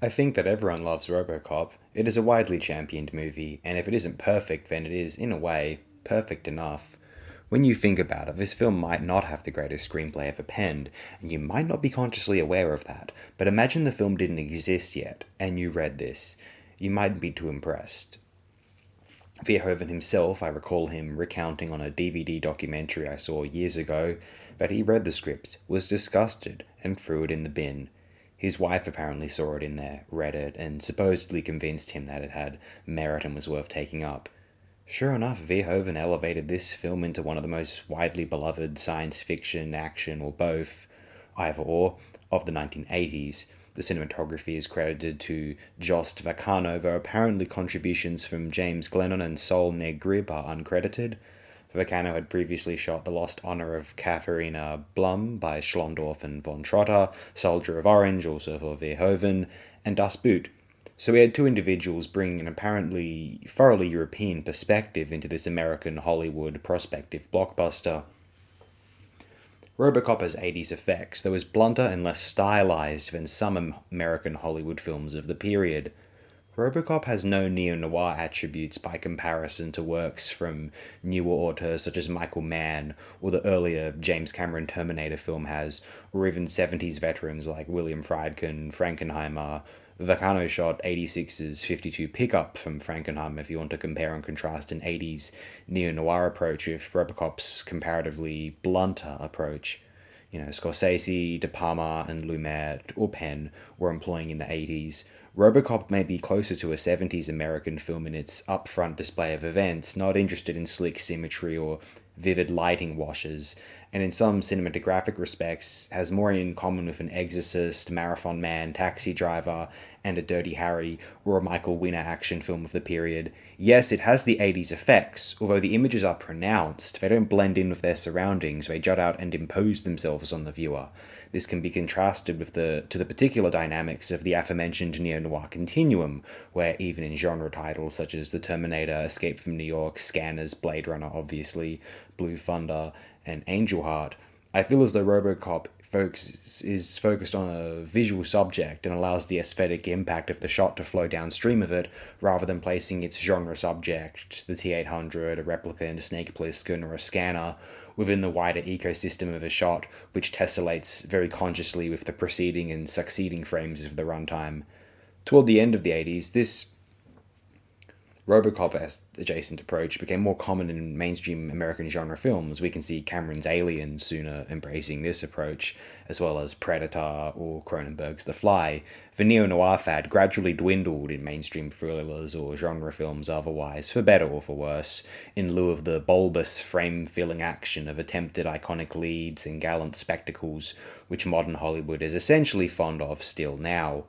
I think that everyone loves RoboCop. It is a widely championed movie, and if it isn't perfect, then it is, in a way, perfect enough. When you think about it, this film might not have the greatest screenplay ever penned, and you might not be consciously aware of that. But imagine the film didn't exist yet, and you read this. You mightn't be too impressed. Verhoeven himself, I recall him recounting on a DVD documentary I saw years ago, that he read the script, was disgusted, and threw it in the bin. His wife apparently saw it in there, read it, and supposedly convinced him that it had merit and was worth taking up. Sure enough, Verhoeven elevated this film into one of the most widely beloved science fiction, action, or both, either or, of the 1980s. The cinematography is credited to Jost Vacano, though apparently contributions from James Glennon and Sol Negrib are uncredited. Vacano had previously shot The Lost Honor of Katharina Blum by Schlondorf and von Trotter, Soldier of Orange, also for Verhoeven, and Das Boot. So we had two individuals bringing an apparently thoroughly European perspective into this American Hollywood prospective blockbuster. RoboCop has 80s effects, though is blunter and less stylized than some American Hollywood films of the period. RoboCop has no neo-noir attributes by comparison to works from newer auteurs such as Michael Mann, or the earlier James Cameron Terminator film has, or even 70s veterans like William Friedkin, Frankenheimer. Vacano shot 86's 52 pickup from Frankenheimer if you want to compare and contrast an 80s neo-noir approach with RoboCop's comparatively blunter approach. Scorsese, De Palma, and Lumet or Penn were employing in the 80s. RoboCop may be closer to a 70s American film in its upfront display of events, not interested in slick symmetry or vivid lighting washes, and in some cinematographic respects has more in common with an Exorcist, Marathon Man, Taxi Driver, and a Dirty Harry or a Michael Winner action film of the period. Yes, it has the 80s effects, although the images are pronounced, they don't blend in with their surroundings, they jut out and impose themselves on the viewer. This can be contrasted with the particular dynamics of the aforementioned neo-noir continuum, where even in genre titles such as The Terminator, Escape from New York, Scanners, Blade Runner obviously, Blue Thunder, and Angel Heart, I feel as though RoboCop is focused on a visual subject and allows the aesthetic impact of the shot to flow downstream of it, rather than placing its genre subject, the T-800, a replica in a Snake Plissken, or a scanner, within the wider ecosystem of a shot, which tessellates very consciously with the preceding and succeeding frames of the runtime. Toward the end of the 80s, this RoboCop adjacent approach became more common in mainstream American genre films. We can see Cameron's Alien sooner embracing this approach, as well as Predator or Cronenberg's The Fly. The neo-noir fad gradually dwindled in mainstream thrillers or genre films otherwise, for better or for worse, in lieu of the bulbous frame-filling action of attempted iconic leads and gallant spectacles, which modern Hollywood is essentially fond of still now.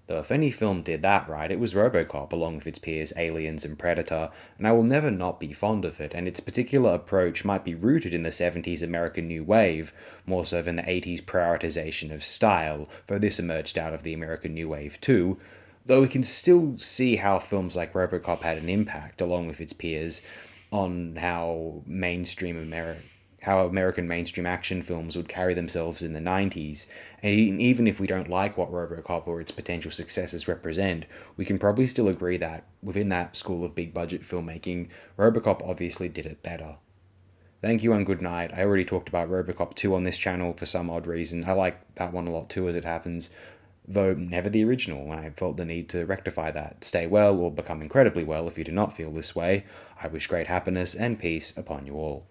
Though if any film did that right, it was RoboCop, along with its peers Aliens and Predator, and I will never not be fond of it, and its particular approach might be rooted in the 70s American New Wave, more so than the 80s prioritization of style, though this emerged out of the American New Wave too, though we can still see how films like RoboCop had an impact, along with its peers, on how American mainstream action films would carry themselves in the 90s. And even if we don't like what RoboCop or its potential successors represent, we can probably still agree that, within that school of big budget filmmaking, RoboCop obviously did it better. Thank you and good night. I already talked about RoboCop 2 on this channel for some odd reason. I like that one a lot too, as it happens, though never the original, and I felt the need to rectify that. Stay well, or become incredibly well if you do not feel this way. I wish great happiness and peace upon you all.